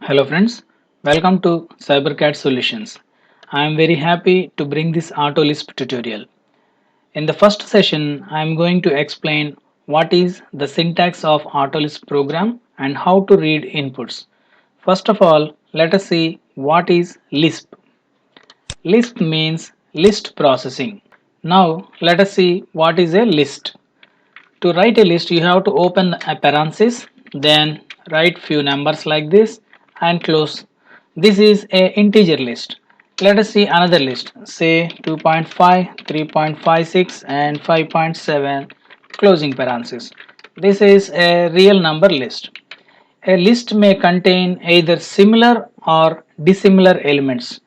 Hello friends, welcome to CyberCAD Solutions. I am very happy to bring this AutoLISP tutorial. In the first session, I am going to explain what is the syntax of AutoLISP program and how to read inputs. First of all, let us see what is Lisp. Lisp means list processing. Now let us see what is a list. To write a list, you have to open a parenthesis, then write few numbers like this and close. This is a integer list. Let us see another list, say 2.5, 3.56 and 5.7, closing parenthesis. This is a real number list. A list may contain either similar or dissimilar elements.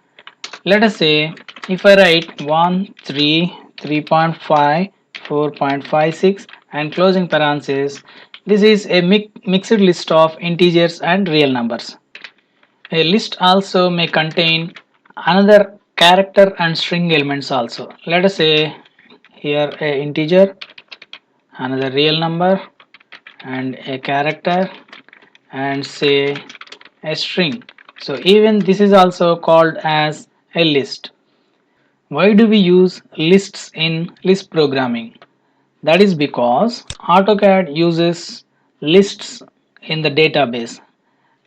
Let us say if I write 1, 3, 3.5, 4.56 and closing parenthesis, this is a mixed list of integers and real numbers. A list also may contain another character and string elements also. Let us say here a integer, another real number and a character and say a string. So even this is also called as a list. Why do we use lists in Lisp programming? That is because AutoCAD uses lists in the database.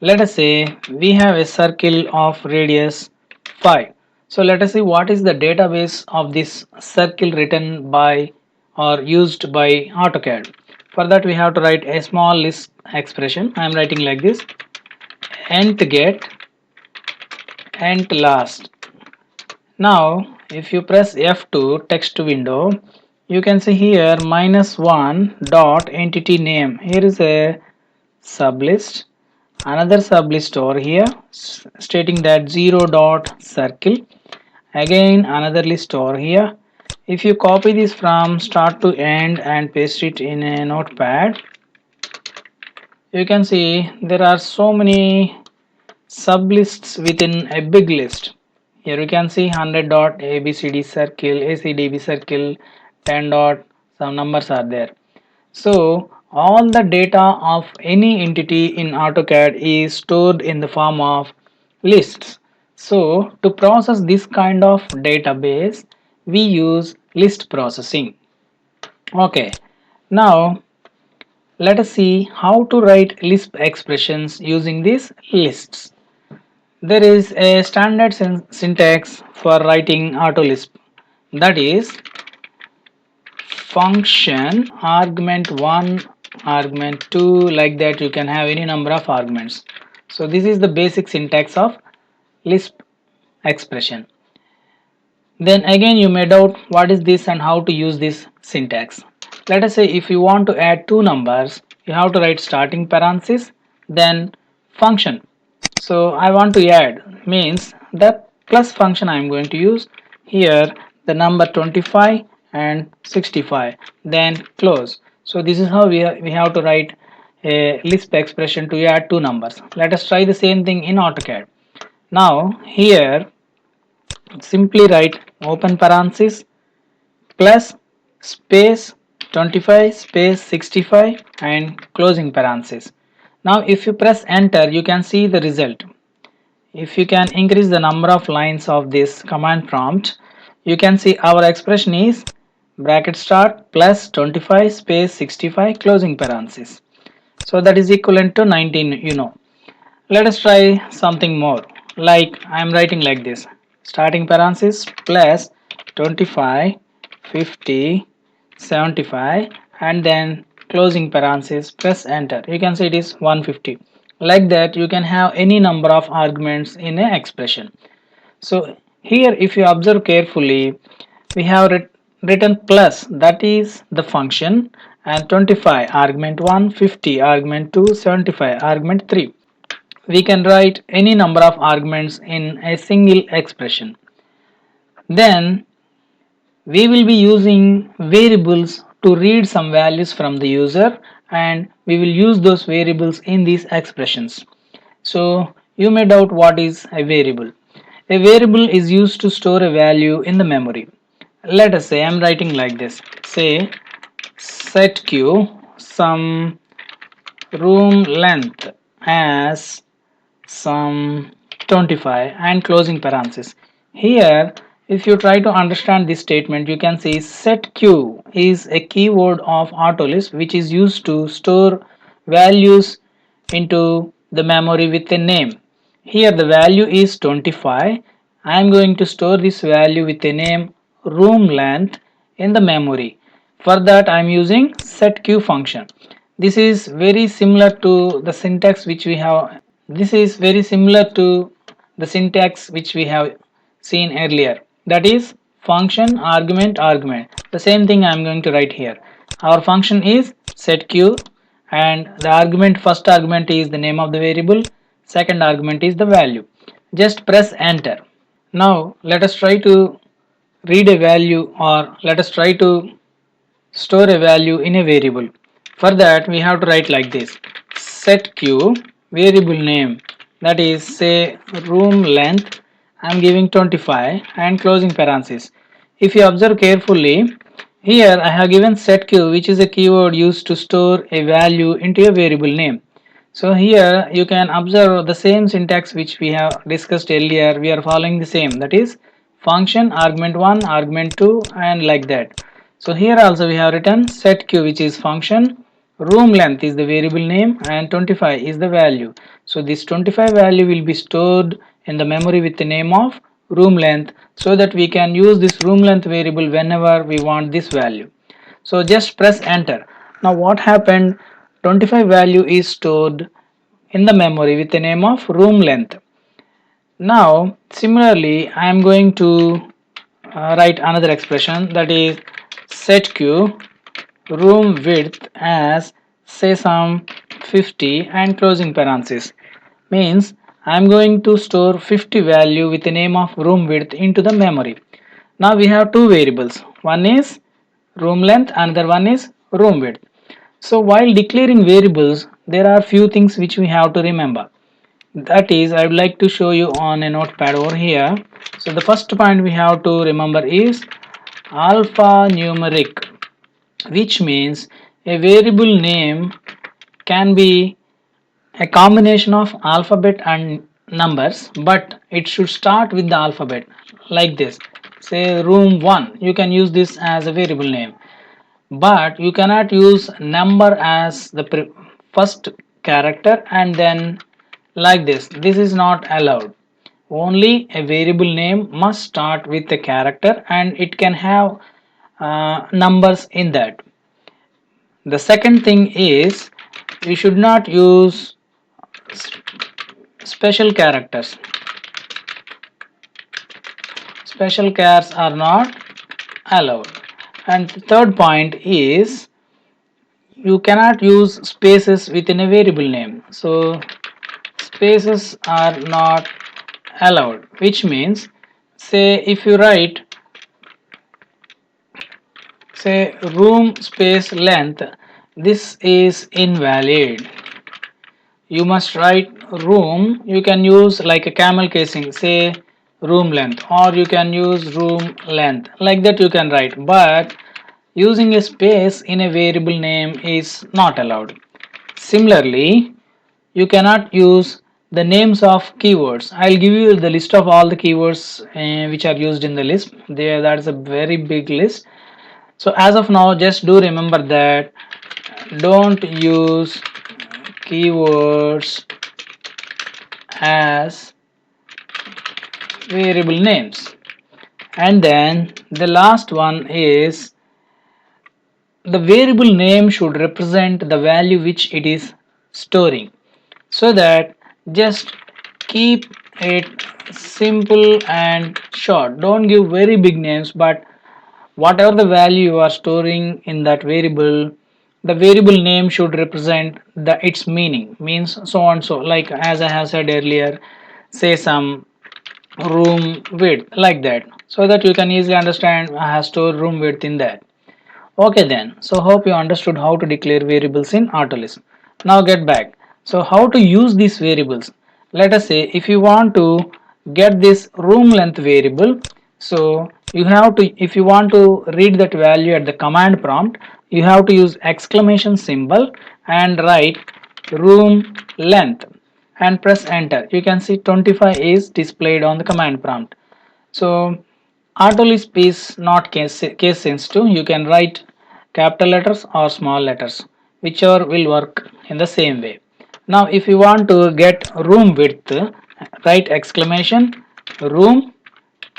Let us say we have a circle of radius 5. So let us see what is the database of this circle written by or used by AutoCAD. For that we have to write a small Lisp expression. I am writing like this: ent get, ent last. Now, if you press F2 text window, you can see here -1 dot entity name. Here is a sublist, another sublist over here stating that 0 dot circle. Again, another list over here. If you copy this from start to end and paste it in a notepad, you can see there are so many sublists within a big list. Here you can see 100 dot abcd circle, acdb circle, 10 dot some numbers are there. So all the data of any entity in AutoCAD is stored in the form of lists. So to process this kind of database, we use list processing. Okay, now let us see how to write Lisp expressions using these lists. There is a standard syntax for writing AutoLISP, that is function argument 1 argument 2, like that you can have any number of arguments. So this is the basic syntax of Lisp expression. Then again you may doubt what is this and how to use this syntax. Let us say if you want to add two numbers, you have to write starting parenthesis then function. So I want to add means the plus function I am going to use here, the number 25 and 65, then close. So this is how we have to write a Lisp expression to add two numbers. Let us try the same thing in AutoCAD. Now here simply write open parenthesis plus space 25 space 65 and closing parenthesis. Now if you press enter, you can see the result. If you can increase the number of lines of this command prompt, you can see our expression is bracket start plus 25 space 65 closing parenthesis. So that is equivalent to 19, you know. Let us try something more. Like I am writing like this: starting parenthesis plus 25, 50, 75 and then closing parenthesis, press enter. You can see it is 150. Like that you can have any number of arguments in an expression. So here if you observe carefully, we have written plus, that is the function, and 25 argument 1, 50 argument 2, 75 argument 3. We can write any number of arguments in a single expression. Then we will be using variables to read some values from the user, and we will use those variables in these expressions. So you may doubt what is a variable. A variable is used to store a value in the memory. Let us say I am writing like this, say SetQ some room length as some 25 and closing parenthesis. Here, if you try to understand this statement, you can see SetQ is a keyword of AutoLISP which is used to store values into the memory with a name. Here the value is 25. I am going to store this value with a name room length in the memory. For that I am using SetQ function. This is very similar to the syntax which we have. This is very similar to the syntax which we have seen earlier. That is function argument argument. The same thing I am going to write here. Our function is setQ and the argument, first argument is the name of the variable, second argument is the value. Just press enter. Now let us try to read a value, or let us try to store a value in a variable. For that we have to write like this: setQ variable name, that is say room length, I am giving 25 and closing parenthesis. If you observe carefully, here I have given setQ, which is a keyword used to store a value into a variable name. So here you can observe the same syntax which we have discussed earlier. We are following the same, that is function argument 1 argument 2 and like that. So here also we have written setQ, which is function, room length is the variable name and 25 is the value. So this 25 value will be stored in the memory with the name of room length, so that we can use this room length variable whenever we want this value. So just press enter. Now what happened? 25 value is stored in the memory with the name of room length. Now similarly I am going to write another expression, that is setQ room width as say some 50 and closing parenthesis. Means I am going to store 50 value with the name of room width into the memory. Now we have two variables, one is room length, another one is room width. So while declaring variables, there are few things which we have to remember. That is, I would like to show you on a notepad over here. So the first point we have to remember is alphanumeric, which means a variable name can be a combination of alphabet and numbers, but it should start with the alphabet like this. Say room 1, you can use this as a variable name, but you cannot use number as the first character and then like this. This is not allowed. Only a variable name must start with a character and it can have numbers in that. The second thing is we should not use special characters. Special chars are not allowed. And the third point is you cannot use spaces within a variable name. So spaces are not allowed, which means say if you write say room space length, this is invalid. You must write room, you can use like a camel casing, say room length, or you can use room length, like that you can write, but using a space in a variable name is not allowed. Similarly, you cannot use the names of keywords. I'll give you the list of all the keywords which are used in the Lisp. That's a very big list. So as of now, just do remember that don't use keywords as variable names. And then the last one is the variable name should represent the value which it is storing, so that just keep it simple and short. Don't give very big names, but whatever the value you are storing in that variable, the variable name should represent its meaning, means so and so, like as I have said earlier, say some room width, like that, so that you can easily understand I have stored room width in that. Okay then, so hope you understood how to declare variables in AutoLISP. Now get back. So how to use these variables? Let us say if you want to get this room length variable, so you have to, if you want to read that value at the command prompt, you have to use exclamation symbol and write room length, and press enter. You can see 25 is displayed on the command prompt. So AutoLISP is not case sensitive. You can write capital letters or small letters, whichever will work in the same way. Now if you want to get room width, write exclamation room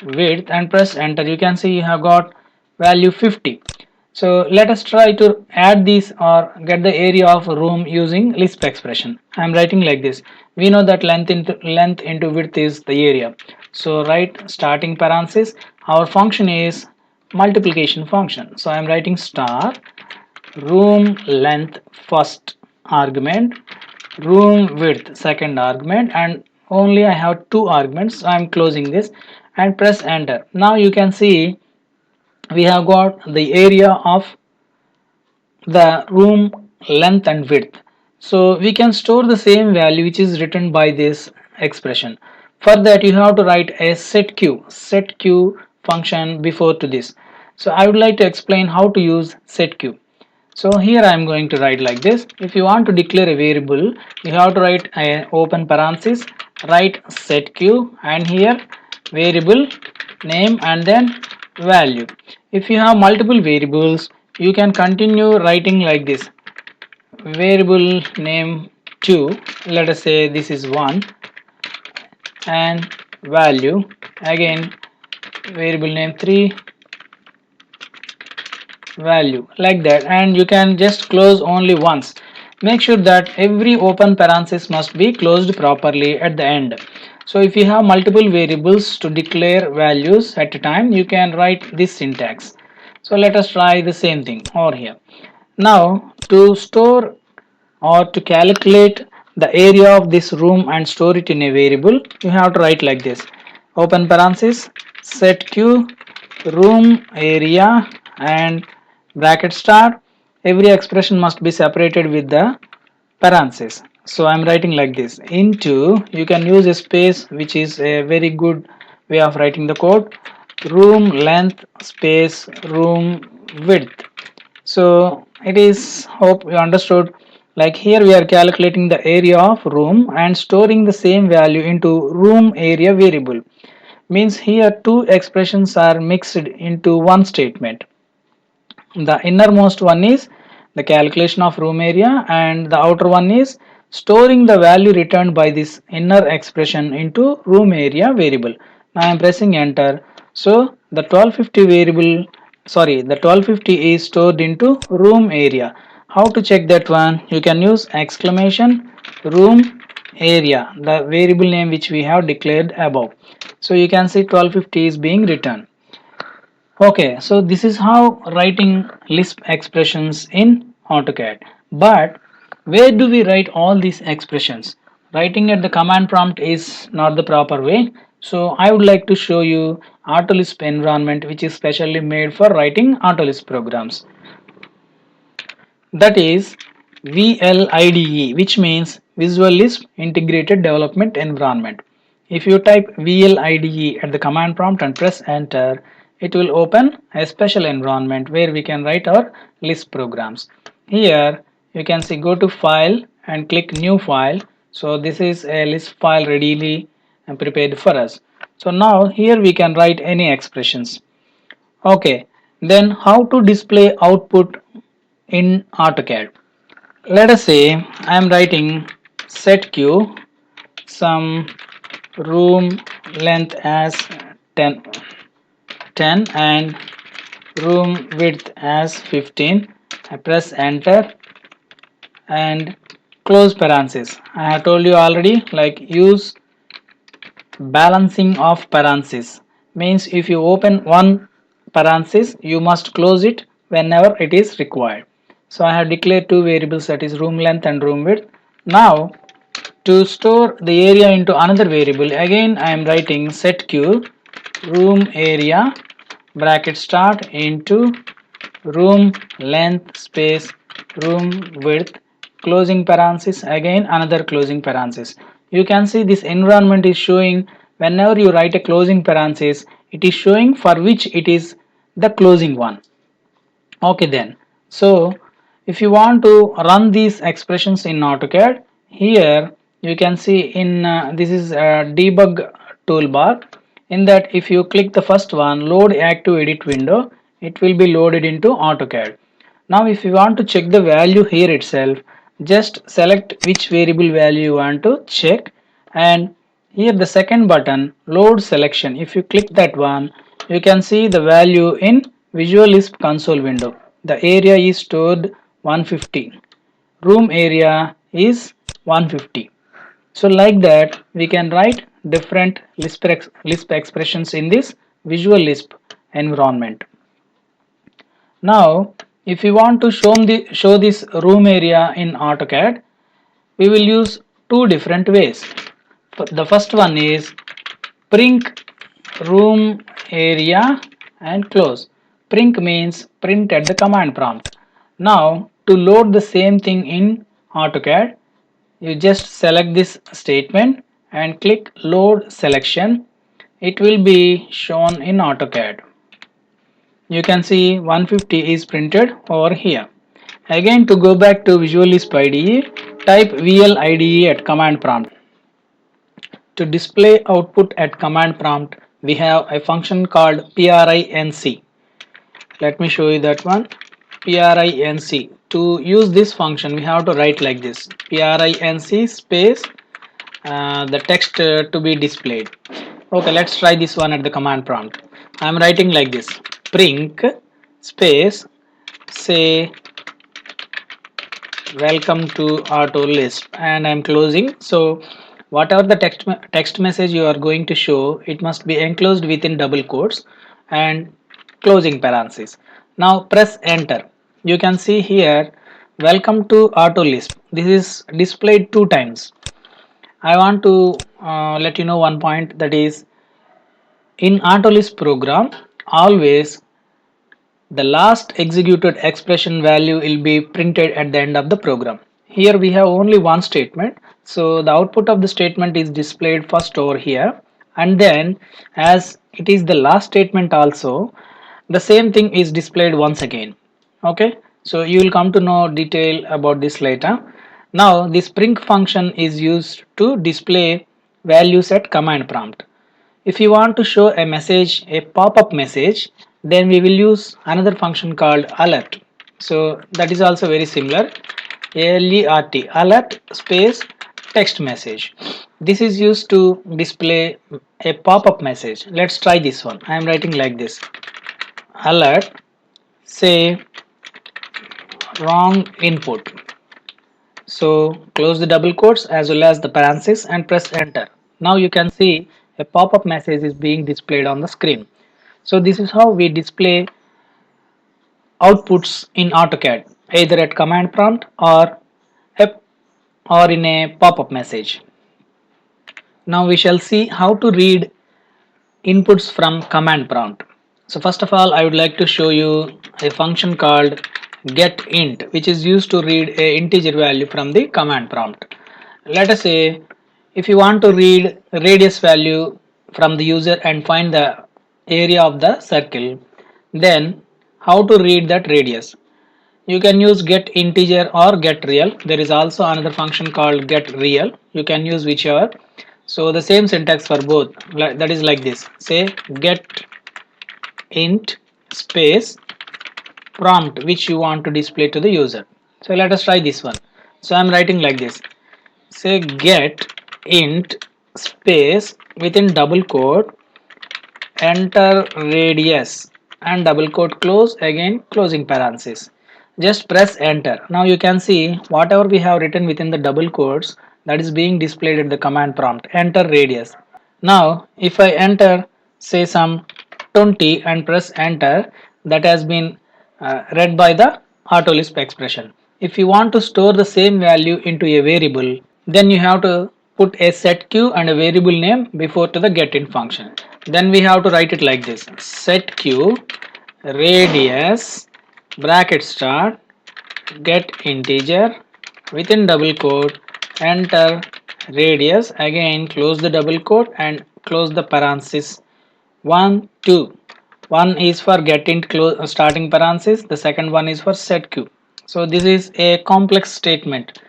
width and press enter. You can see you have got value 50. So let us try to add these or get the area of room using Lisp expression. I am writing like this. We know that length into width is the area. So write starting parenthesis. Our function is multiplication function. So I am writing star room length first argument, room width second argument, and only I have two arguments. So I am closing this and press enter. Now you can see we have got the area of the room length and width. So we can store the same value which is written by this expression. For that you have to write a setq function before to this. So I would like to explain how to use setq. So here I am going to write like this. If you want to declare a variable, you have to write a open parenthesis, write setq, and here variable name and then value. If you have multiple variables, you can continue writing like this. Variable name 2, let us say this is 1, and value again variable name 3, value, like that, and you can just close only once. Make sure that every open parenthesis must be closed properly at the end. So if you have multiple variables to declare values at a time, you can write this syntax. So let us try the same thing over here. Now to store or to calculate the area of this room and store it in a variable, you have to write like this. Open parenthesis setq room area and bracket start. Every expression must be separated with the parenthesis. So I am writing like this. Into, you can use a space, which is a very good way of writing the code. Room length space room width. So it is, hope you understood. Like here we are calculating the area of room and storing the same value into room area variable. Means here two expressions are mixed into one statement. The innermost one is the calculation of room area, and the outer one is storing the value returned by this inner expression into room area variable. Now I am pressing enter. So the 1250 variable, sorry, the 1250 is stored into room area. How to check that one? You can use exclamation room area, the variable name which we have declared above. So you can see 1250 is being returned. Okay, so this is how writing Lisp expressions in AutoCAD. But where do we write all these expressions? Writing at the command prompt is not the proper way. So I would like to show you AutoLISP environment, which is specially made for writing AutoLISP programs. That is VLIDE, which means Visual Lisp Integrated Development Environment. If you type VLIDE at the command prompt and press enter, it will open a special environment where we can write our Lisp programs. Here you can see go to file and click new file. So this is a Lisp file readily prepared for us. So now here we can write any expressions. Okay, then how to display output in AutoCAD? Let us say I am writing setq some room length as 10, 10 and room width as 15. I press enter and close parenthesis. I have told you already, like use balancing of parenthesis. Means if you open one parenthesis, you must close it whenever it is required. So I have declared two variables, that is room length and room width. Now to store the area into another variable, again I am writing setq room area bracket start into room length space room width closing parenthesis, again another closing parenthesis. You can see this environment is showing whenever you write a closing parenthesis, it is showing for which it is the closing one. Okay then, so if you want to run these expressions in AutoCAD, here You can see in this is a debug toolbar. In that, if you click the first one, load active edit window, it will be loaded into AutoCAD. Now if you want to check the value here itself, just select which variable value you want to check, and here the second button, load selection, if you click that one, you can see the value in Visual Lisp console window. The area is stored 150, room area is 150. So like that we can write different Lisp expressions in this Visual Lisp environment. Now if you want to show this room area in AutoCAD, we will use two different ways. The first one is print room area and close. Print means print at the command prompt. Now to load the same thing in AutoCAD, you just select this statement and click load selection. It will be shown in AutoCAD. You can see 150 is printed over here. Again, to go back to Visual Lisp IDE, type VL IDE at command prompt. To display output at command prompt, we have a function called princ. Let me show you that one. Princ. To use this function, we have to write like this: princ space the text to be displayed. Okay, let's try this one at the command prompt. I am writing like this: print space, say welcome to AutoLISP, and I'm closing. So whatever the text message you are going to show, it must be enclosed within double quotes and closing parenthesis. Now press enter. You can see here, welcome to AutoLISP. This is displayed two times. I want to let you know one point, that is, in AutoLISP program, always the last executed expression value will be printed at the end of the program. Here we have only one statement, so the output of the statement is displayed first over here, and then as it is the last statement also, the same thing is displayed once again. Okay, so you will come to know detail about this later. Now this print function is used to display values at command prompt. If you want to show a message, a pop-up message, then we will use another function called alert. So that is also very similar. ALERT, alert space text message. This is used to display a pop-up message. Let's try this one. I am writing like this: alert, say wrong input. So close the double quotes as well as the parenthesis and press enter. Now you can see a pop-up message is being displayed on the screen. So this is how we display outputs in AutoCAD, either at command prompt or in a pop-up message. Now we shall see how to read inputs from command prompt. So first of all, I would like to show you a function called getInt, which is used to read a integer value from the command prompt. Let us say if you want to read radius value from the user and find the area of the circle, then how to read that radius? You can use get integer or get real. There is also another function called get real. You can use whichever. So the same syntax for both. That is like this: say get int space prompt which you want to display to the user. So let us try this one. So I'm writing like this: say get int space within double quote enter radius and double quote close, again closing parenthesis. Just press enter. Now you can see whatever we have written within the double quotes, that is being displayed at the command prompt, enter radius. Now if I enter say some 20 and press enter, that has been read by the AutoLISP expression. If you want to store the same value into a variable, then you have to put a SetQ and a variable name before to the getInt function. Then we have to write it like this: SetQ radius bracket start get integer within double quote enter radius, again close the double quote and close the parenthesis. 1 2, one is for getInt starting parenthesis, the second one is for SetQ. So this is a complex statement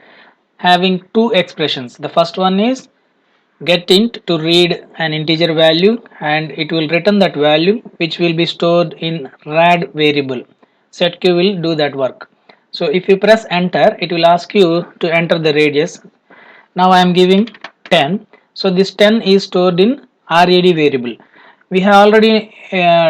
having two expressions. The first one is get int to read an integer value and it will return that value which will be stored in rad variable. SetQ will do that work. So if you press enter, it will ask you to enter the radius. Now I am giving 10. So this 10 is stored in rad variable. We have already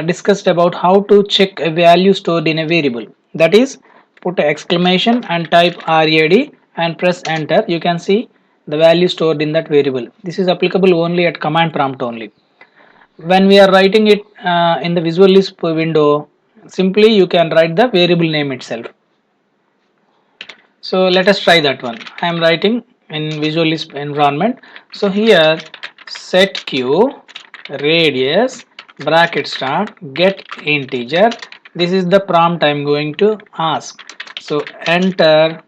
discussed about how to check a value stored in a variable. That is, put an exclamation and type rad and press enter. You can see the value stored in that variable. This is applicable only at command prompt only. When we are writing it in the Visual Lisp window, simply you can write the variable name itself. So let us try that one. I am writing in Visual Lisp environment. So here SetQ radius bracket start get integer. This is the prompt I am going to ask. So enter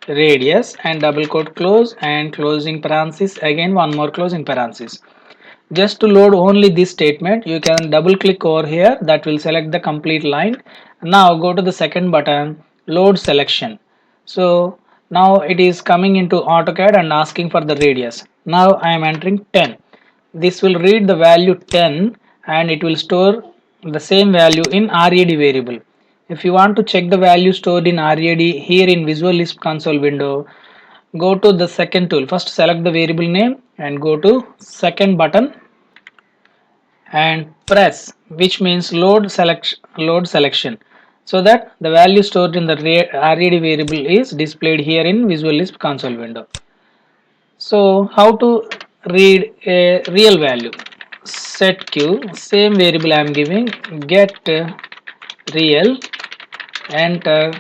radius and double quote close and closing parenthesis, again one more closing parenthesis. Just to load only this statement, you can double click over here, that will select the complete line. Now go to the second button, load selection. So now it is coming into AutoCAD and asking for the radius. Now I am entering 10. This will read the value 10 and it will store the same value in rad variable. If you want to check the value stored in rad here in Visual Lisp console window, go to the second tool. First select the variable name and go to second button and press, which means load selection, so that the value stored in the rad variable is displayed here in Visual Lisp console window. So how to read a real value? SetQ, same variable I am giving, get real, enter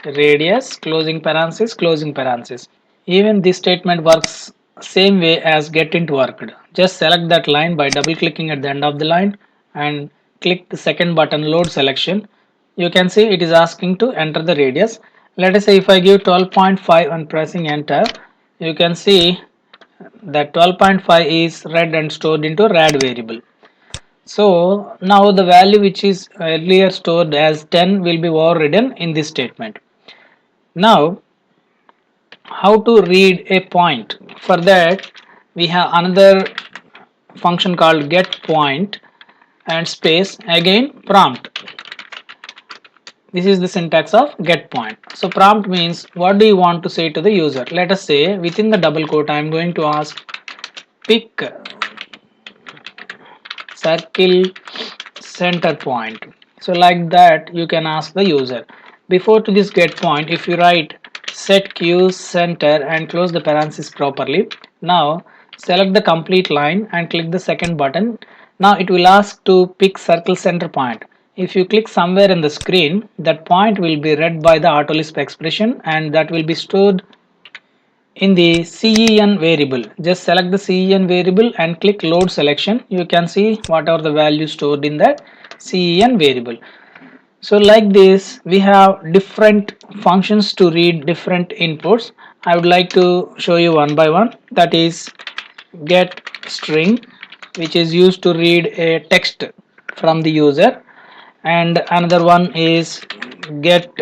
radius, closing parenthesis, closing parenthesis. Even this statement works same way as getInt worked. Just select that line by double clicking at the end of the line and click the second button, load selection. You can see it is asking to enter the radius. Let us say if I give 12.5 and pressing enter, you can see that 12.5 is read and stored into rad variable. So now the value which is earlier stored as 10 will be overridden in this statement. Now how to read a point? For that we have another function called get point and space, again prompt. This is the syntax of get point. So prompt means what do you want to say to the user. Let us say within the double quote I am going to ask pick circle center point. So like that you can ask the user. Before to this get point, if you write SetQ center and close the parenthesis properly, now select the complete line and click the second button. Now it will ask to pick circle center point. If you click somewhere in the screen, that point will be read by the AutoLISP expression and that will be stored in the CEN variable. Just select the CEN variable and click load selection. You can see whatever the value stored in that CEN variable. So like this we have different functions to read different inputs. I would like to show you one by one. That is get string, which is used to read a text from the user, and another one is get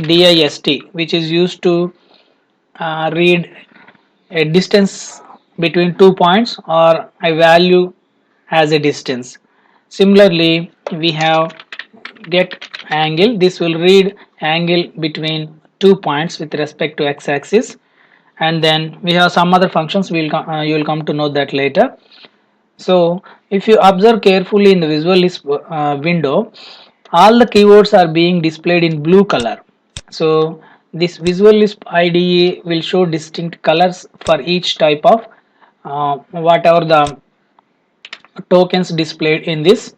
dist, which is used to read a distance between 2 points or a value as a distance. Similarly, we have get angle. This will read angle between 2 points with respect to x-axis, and then we have some other functions. You will come to know that later. So if you observe carefully in the Visual Lisp window, all the keywords are being displayed in blue color. So this Visual Lisp IDE will show distinct colors for each type of whatever the tokens displayed in this.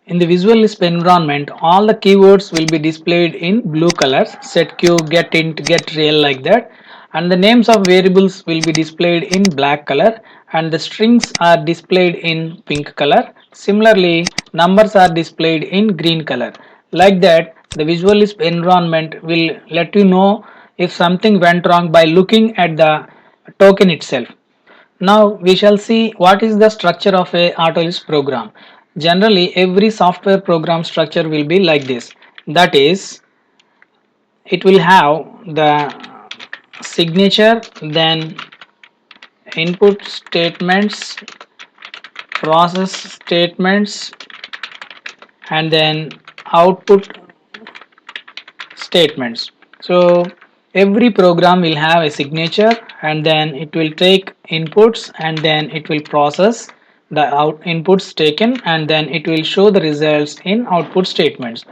In the Visual Lisp environment, all the keywords will be displayed in blue colors, setQ, getInt, getReal, like that, and the names of variables will be displayed in black color and the strings are displayed in pink color. Similarly, numbers are displayed in green color. Like that, the Visual Lisp environment will let you know if something went wrong by looking at the token itself. Now we shall see what is the structure of a AutoLISP program. Generally, every software program structure will be like this. That is, it will have the signature, then input statements, process statements, and then output statements. So every program will have a signature, and then it will take inputs, and then it will process the inputs taken, and then it will show the results in output statements.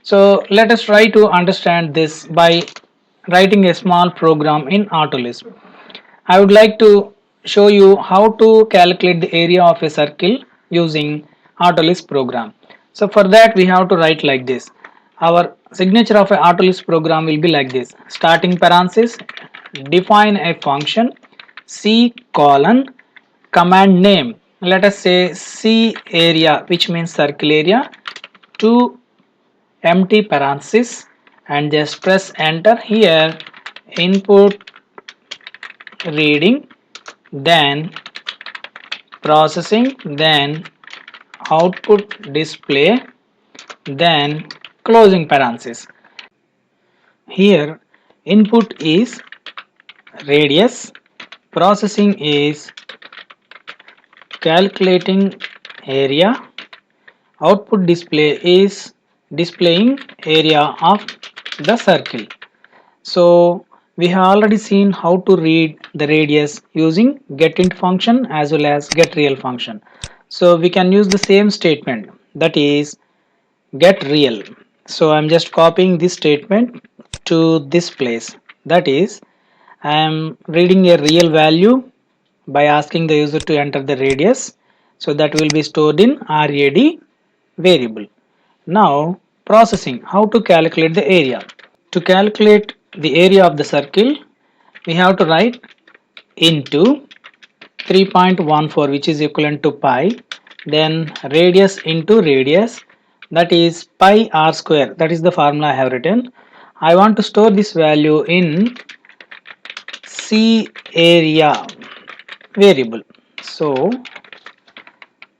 So let us try to understand this by writing a small program in AutoLISP. I would like to show you how to calculate the area of a circle using AutoLISP program. So for that we have to write like this. Our signature of a AutoLISP program will be like this. Starting parenthesis, define a function C colon command name. Let us say C area, which means circle area, to empty parenthesis, and just press enter. Here input reading, then processing, then output display, then closing parenthesis. Here input is radius, processing is calculating area, output display is displaying area of the circle. So we have already seen how to read the radius using getInt function as well as getReal function. So we can use the same statement, that is getReal. So I'm just copying this statement to this place, that is I am reading a real value by asking the user to enter the radius, so that will be stored in RAD variable. Now processing, how to calculate the area. To calculate the area of the circle, we have to write into 3.14, which is equivalent to pi, then radius into radius, that is pi r square, that is the formula I have written. I want to store this value in C area variable. So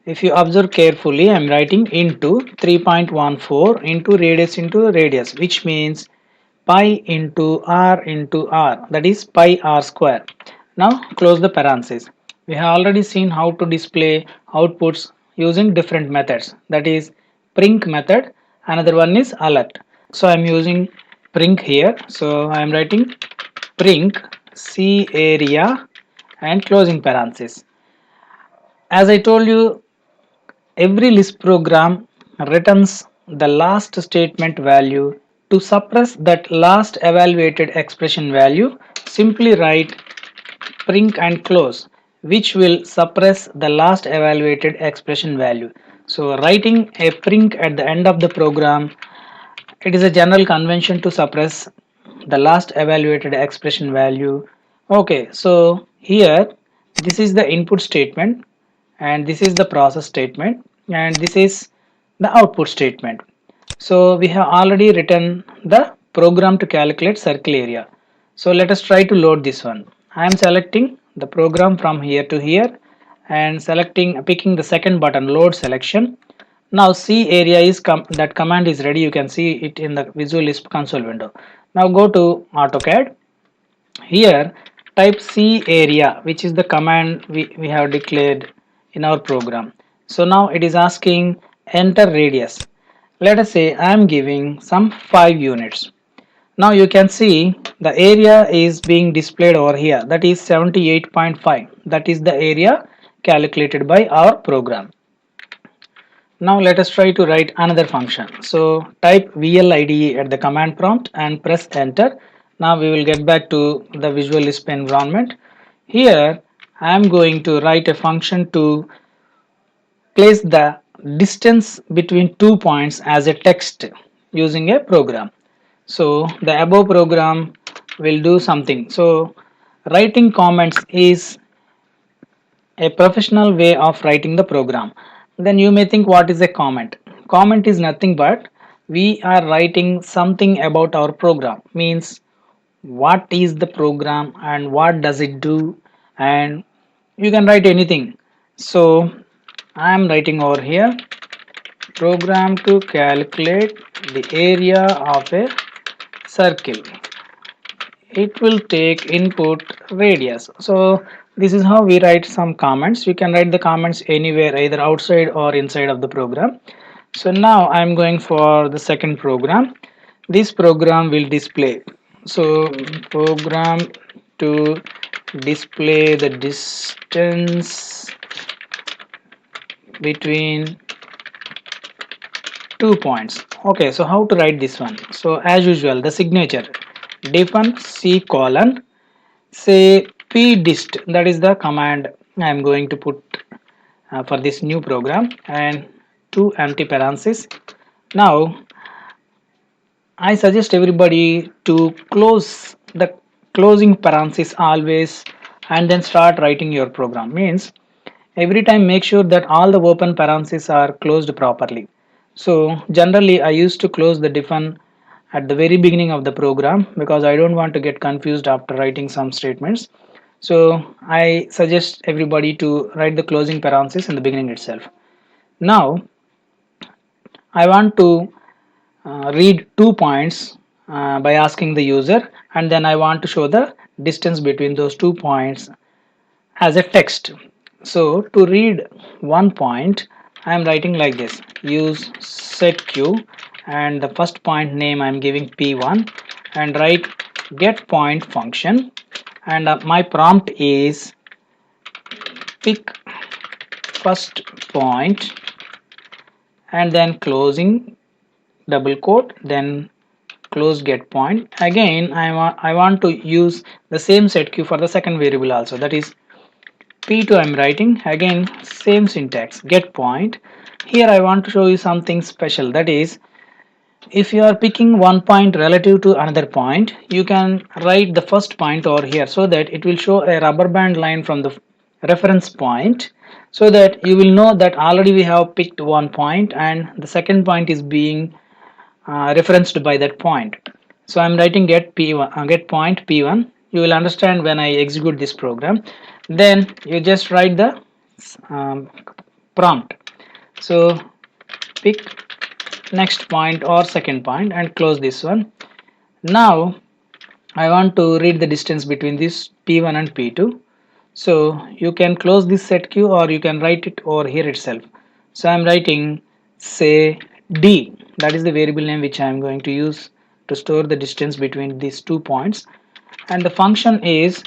if you observe carefully, I am writing into 3.14 into radius, which means pi into r, that is pi r square. Now close the parenthesis. We have already seen how to display outputs using different methods, that is print method, another one is alert. So I am using print here, so I am writing print C area and closing parenthesis. As I told you, every Lisp program returns the last statement value. To suppress that last evaluated expression value, simply write print and close, which will suppress the last evaluated expression value. So writing a print at the end of the program, it is a general convention to suppress the last evaluated expression value. Okay, so here this is the input statement, and this is the process statement, and this is the output statement. So we have already written the program to calculate circle area. So let us try to load this one. I am selecting the program from here to here and picking the second button, load selection. Now C area is that command is ready. You can see it in the Visual Lisp console window. Now go to AutoCAD. Here type C area, which is the command we have declared in our program. So now it is asking enter radius. Let us say I am giving some 5 units. Now you can see the area is being displayed over here, that is 78.5. That is the area calculated by our program. Now let us try to write another function. So type VLIDE at the command prompt and press enter. Now we will get back to the Visual Lisp environment. Here I am going to write a function to place the distance between 2 points as a text using a program. So the above program will do something. So writing comments is a professional way of writing the program. Then you may think, what is a comment? Comment is nothing but we are writing something about our program, means what is the program and what does it do, and you can write anything. So I am writing over here program to calculate the area of a circle. it will take input radius. So this is how we write some comments. You can write the comments anywhere, either outside or inside of the program. So now I'm going for the second program. This program will display, so program to display the distance between 2 points. Okay, so how to write this one? So as usual, the signature define c colon, say p dist, that is the command I am going to put for this new program, and two empty parentheses. Now I suggest everybody to close the closing parenthesis always and then start writing your program. Means every time make sure that all the open parentheses are closed properly. So generally I used to close the define at the very beginning of the program because I don't want to get confused after writing some statements. So I suggest everybody to write the closing parenthesis in the beginning itself. Now I want to read 2 points by asking the user, and then I want to show the distance between those 2 points as a text. So to read 1 point, I am writing like this: use SetQ, and the first point name I am giving P1, and write get point function, and my prompt is pick first point, and then closing double quote, then close get point. Again I want to use the same SetQ for the second variable also, that is P2. I'm writing again same syntax get point. Here I want to show you something special, that is if you are picking one point relative to another point, you can write the first point over here so that it will show a rubber band line from the reference point, so that you will know that already we have picked one point and the second point is being referenced by that point. So I'm writing get p1 get point p1. You will understand when I execute this program. Then you just write the um, prompt. So pick next point or second point and close this one. Now I want to read the distance between this p1 and p2. So you can close this set q or you can write it over here itself. So I'm writing say d, that is the variable name which I am going to use to store the distance between these 2 points, and the function is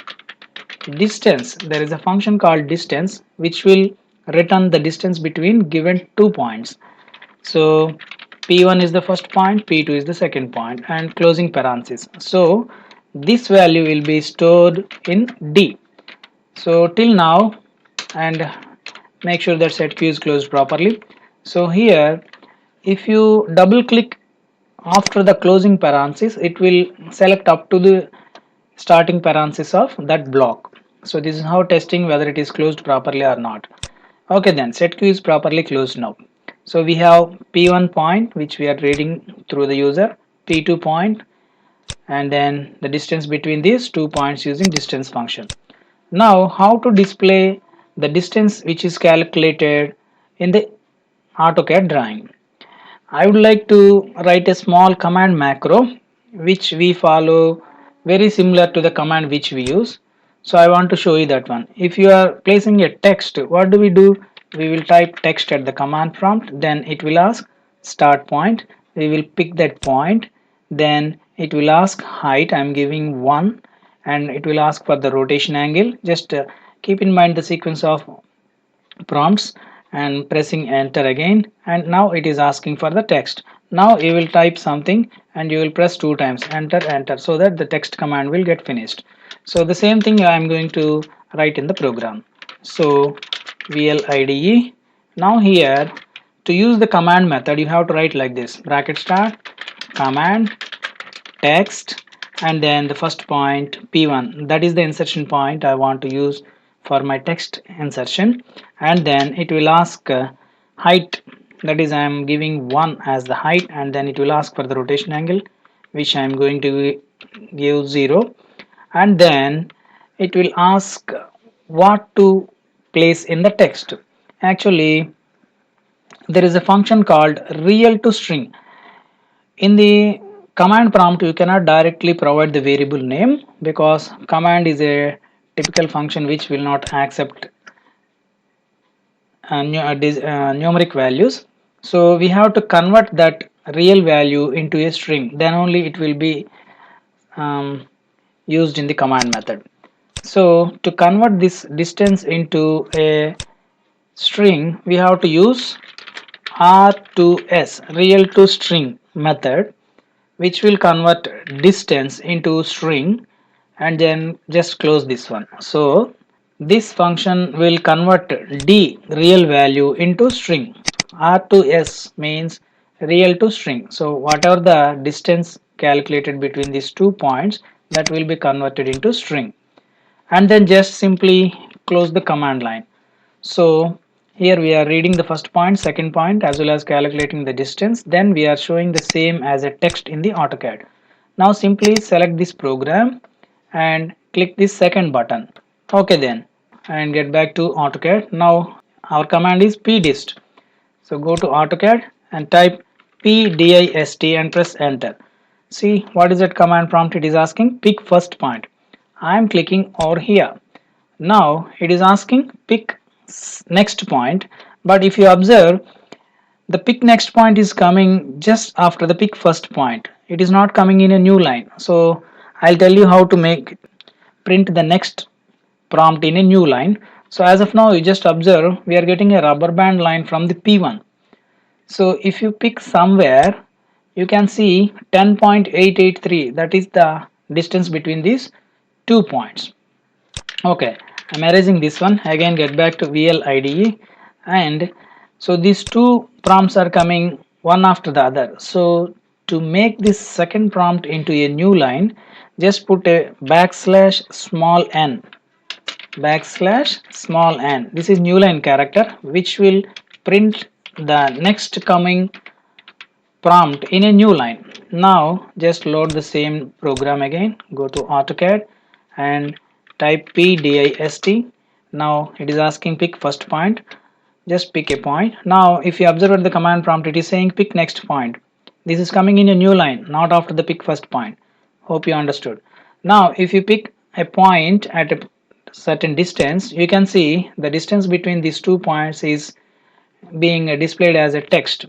distance. There is a function called distance which will return the distance between given 2 points. So p1 is the first point, p2 is the second point, and closing parenthesis. So this value will be stored in d. So till now, and make sure that set q is closed properly. So here if you double click after the closing parenthesis, it will select up to the starting parenthesis of that block. So this is how testing whether it is closed properly or not. Okay, then set q is properly closed now. So we have p1 point which we are reading through the user, p2 point, and then the distance between these 2 points using distance function. Now how to display the distance which is calculated in the AutoCAD drawing. I would like to write a small command macro which we follow very similar to the command which we use. So I want to show you that one. If you are placing a text, what do? We will type text at the command prompt, then it will ask start point. We will pick that point, then it will ask height. I am giving 1, and it will ask for the rotation angle. Just keep in mind the sequence of prompts and pressing enter again, and now it is asking for the text. Now you will type something and you will press 2 times enter, so that the text command will get finished. So the same thing I am going to write in the program. So VLIDE. Now here to use the command method you have to write like this: bracket start command text, and then the first point p1, that is the insertion point I want to use for my text insertion, and then it will ask height, that is I am giving 1 as the height, and then it will ask for the rotation angle which I am going to give 0, and then it will ask what to place in the text. Actually there is a function called real to string. In the command prompt you cannot directly provide the variable name because command is a typical function which will not accept numeric values. So we have to convert that real value into a string, then only it will be um, used in the command method. So to convert this distance into a string, we have to use R2S, real to string method, which will convert distance into string, and then just close this one. So this function will convert d real value into string. R2S means real to string. So whatever the distance calculated between these 2 points, that will be converted into string, and then just simply close the command line. So here we are reading the first point, second point, as well as calculating the distance. Then we are showing the same as a text in the AutoCAD. Now simply select this program and click this second button. Okay then, and get back to AutoCAD. Now our command is pdist. So go to AutoCAD and type pdist and press enter. See what is that command prompt? It is asking pick first point. I am clicking over here. Now it is asking pick next point, but if you observe, the pick next point is coming just after the pick first point. It is not coming in a new line. So I'll tell you how to make print the next prompt in a new line. So as of now, you just observe we are getting a rubber band line from the P1. So if you pick somewhere, you can see 10.883, that is the distance between these 2 points. Okay, I'm erasing this one. Again, get back to VL IDE, and so these two prompts are coming one after the other. So to make this second prompt into a new line, just put a \n. This is new line character which will print the next coming prompt in a new line. Now just load the same program again, go to AutoCAD and type pdist. Now it is asking pick first point, just pick a point. Now if you observe at the command prompt, it is saying pick next point. This is coming in a new line, not after the pick first point. Hope you understood. Now if you pick a point at a certain distance, you can see the distance between these 2 points is being displayed as a text.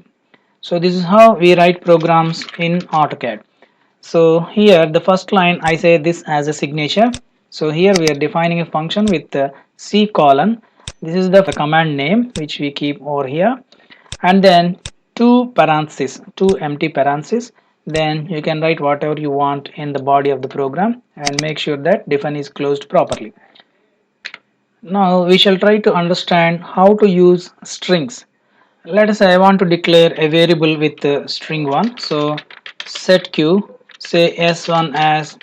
So this is how we write programs in AutoCAD. So here the first line I say this as a signature. So here we are defining a function with C colon. This is the command name which we keep over here, and then two empty parentheses. Then you can write whatever you want in the body of the program and make sure that define is closed properly. Now we shall try to understand how to use strings. Let us say I want to declare a variable with string 1. So SetQ, say s1 as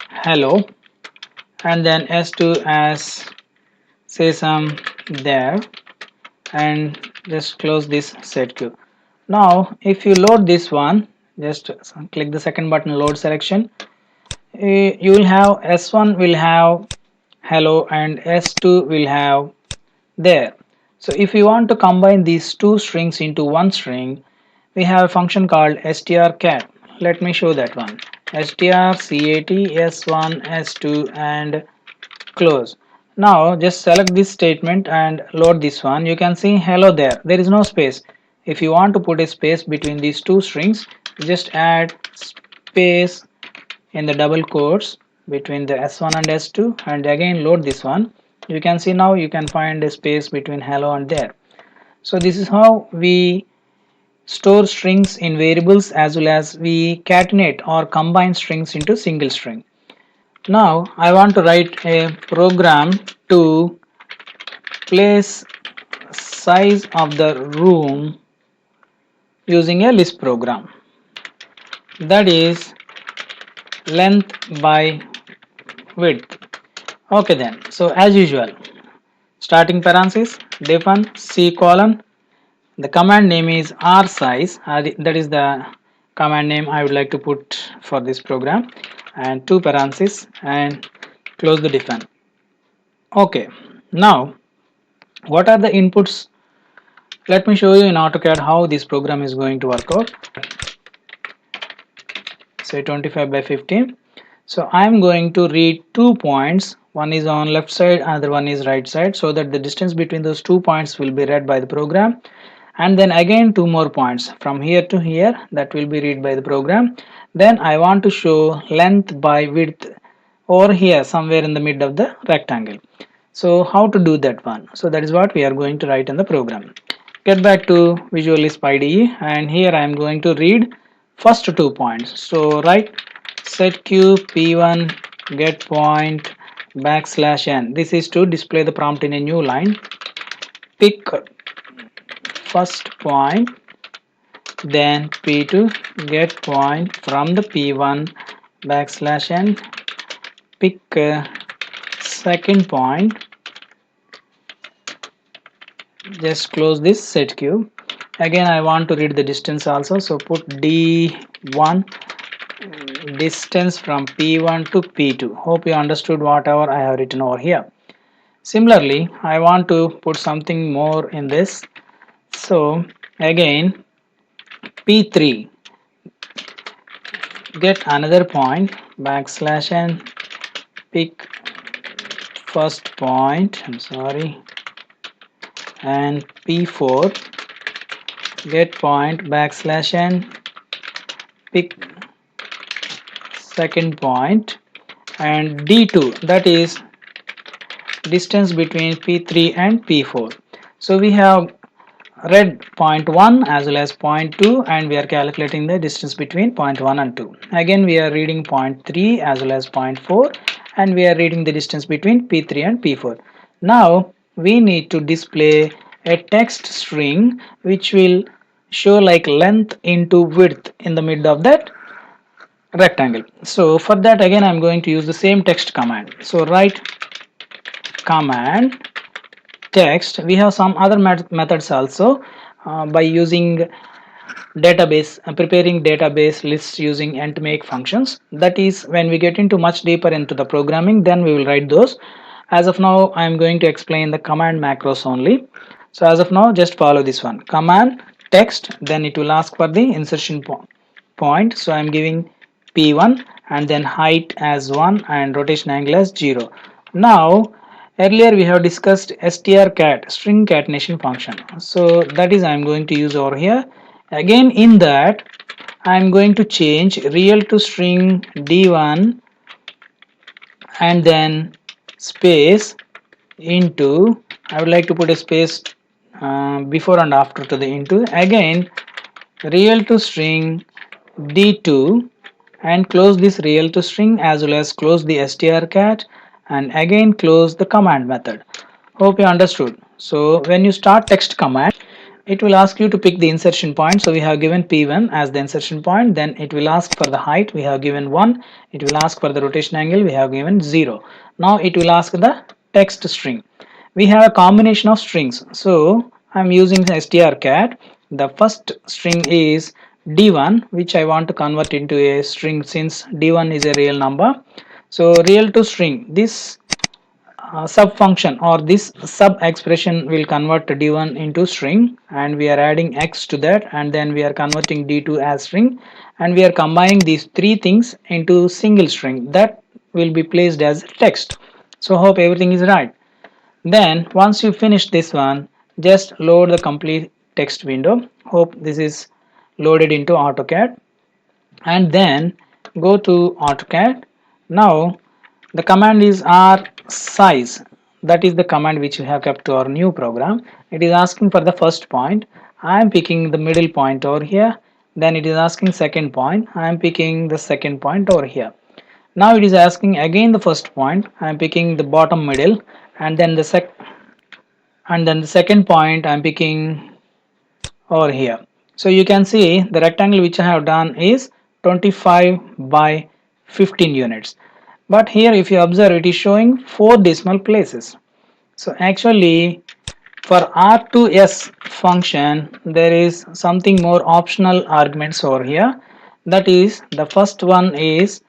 hello, and then s2 as say some there, and just close this SetQ. Now if you load this one, just click the second button, load selection. You will have s1 will have hello and s2 will have there. So if you want to combine these two strings into one string, we have a function called strcat. Let me show that one. strcat s1 s2 and close. Now just select this statement and load this one. You can see hello there. There is no space. If you want to put a space between these two strings, just add space in the double quotes between the s1 and s2 and again load this one. You can see now you can find a space between hello and there. So this is how we store strings in variables, as well as we concatenate or combine strings into single string. Now I want to write a program to place size of the room using a Lisp program, that is length by width. Okay then, so as usual, starting parenthesis define C colon, the command name is rsize, that is the command name I would like to put for this program, and two parentheses and close the define. Okay, now what are the inputs? Let me show you in AutoCAD how this program is going to work out. say 25 by 15. So I am going to read 2 points, one is on left side, another one is right side, so that the distance between those 2 points will be read by the program, and then again 2 more points from here to here, that will be read by the program. Then I want to show length by width over here somewhere in the mid of the rectangle. So how to do that one? So that is what we are going to write in the program. Get back to Visual Lisp IDE, and here I am going to read first 2 points. So write SetQ P1 get point \n. This is to display the prompt in a new line. Pick first point, then P2 get point from the P1 \n. Pick second point, just close this SetQ. Again I want to read the distance also, so put D1 distance from P1 to P2. Hope you understood whatever I have written over here. Similarly, I want to put something more in this. So again P3 get another point \n. Pick first point, and P4 get point \n. Pick second point, and D2, that is distance between P3 and P4. So we have read point 1 as well as point 2, and we are calculating the distance between point 1 and 2. Again we are reading point 3 as well as point 4, and we are reading the distance between P3 and P4. Now we need to display a text string which will show like length into width in the middle of that rectangle. So for that again I am going to use the same text command. So write command text. We have some other methods also by using database, preparing database lists using ent make functions. That is when we get into much deeper into the programming, then we will write those. As of now I am going to explain the command macros only. So as of now just follow this one, command text, then it will ask for the insertion point. So I am giving P1 and then height as 1 and rotation angle as 0. Now earlier we have discussed strcat, string catenation function. So that is I am going to use over here. Again in that I am going to change real to string d1 and then space into, I would like to put a space before and after to the into, again real to string d2 and close this real to string as well as close the strcat and again close the command method. Hope you understood. So when you start text command, it will ask you to pick the insertion point. So we have given P1 as the insertion point, then it will ask for the height, we have given 1, it will ask for the rotation angle, we have given 0. Now it will ask the text string. We have a combination of strings, so I am using strcat. The first string is d1, which I want to convert into a string since d1 is a real number. So real to string, this sub function or this sub expression will convert d1 into string, and we are adding x to that, and then we are converting d2 as string, and we are combining these three things into single string that will be placed as text. So hope everything is right. Then once you finish this one, just load the complete text window. Hope this is loaded into AutoCAD, and then go to AutoCAD. Now the command is rsize. That is the command which we have kept to our new program. It is asking for the first point. I am picking the middle point over here. Then it is asking second point. I am picking the second point over here. Now it is asking again the first point. I am picking the bottom middle, and then the second point I am picking over here. So you can see the rectangle which I have done is 25 by 15 units. But here if you observe, it is showing 4 decimal places. So actually for R2S function there is something more optional arguments over here. That is, the first one is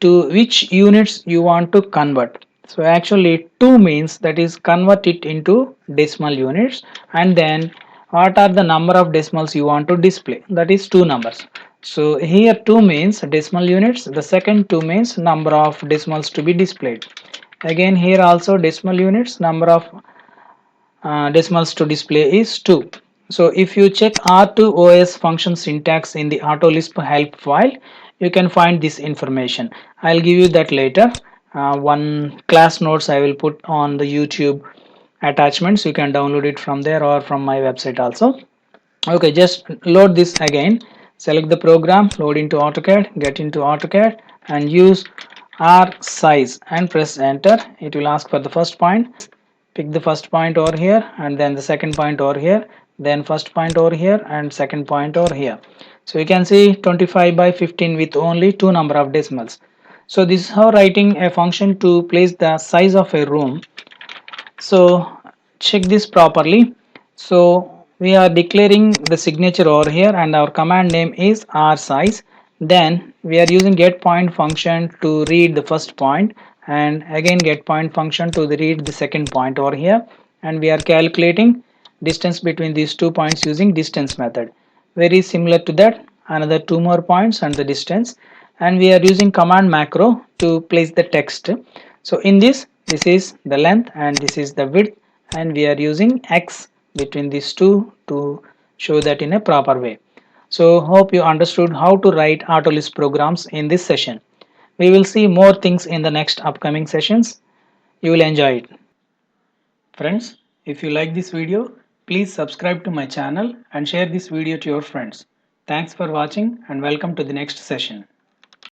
to which units you want to convert. So actually 2 means that is convert it into decimal units, and then what are the number of decimals you want to display, that is 2 numbers. So here 2 means decimal units, the second 2 means number of decimals to be displayed. Again here also decimal units, number of decimals to display is 2. So if you check R2OS function syntax in the AutoLISP help file, you can find this information. I'll give you that later. One class notes I will put on the YouTube attachments. You can download it from there or from my website also. Okay, just load this again. Select the program, load into AutoCAD, get into AutoCAD and use R size and press enter. It will ask for the first point. Pick the first point over here and then the second point over here, then first point over here and second point over here. So you can see 25 by 15 with only two number of decimals. So this is how writing a function to place the size of a room. So check this properly. So we are declaring the signature over here and our command name is R size. Then we are using get point function to read the first point and again get point function to read the second point over here, and we are calculating distance between these 2 points using distance method. Very similar to that, another two more points and the distance, and we are using command macro to place the text. So in this is the length and this is the width, and we are using x between these two to show that in a proper way. So hope you understood how to write AutoLISP programs in this session. We will see more things in the next upcoming sessions. You will enjoy it. Friends, if you like this video, please subscribe to my channel and share this video to your friends. Thanks for watching and welcome to the next session.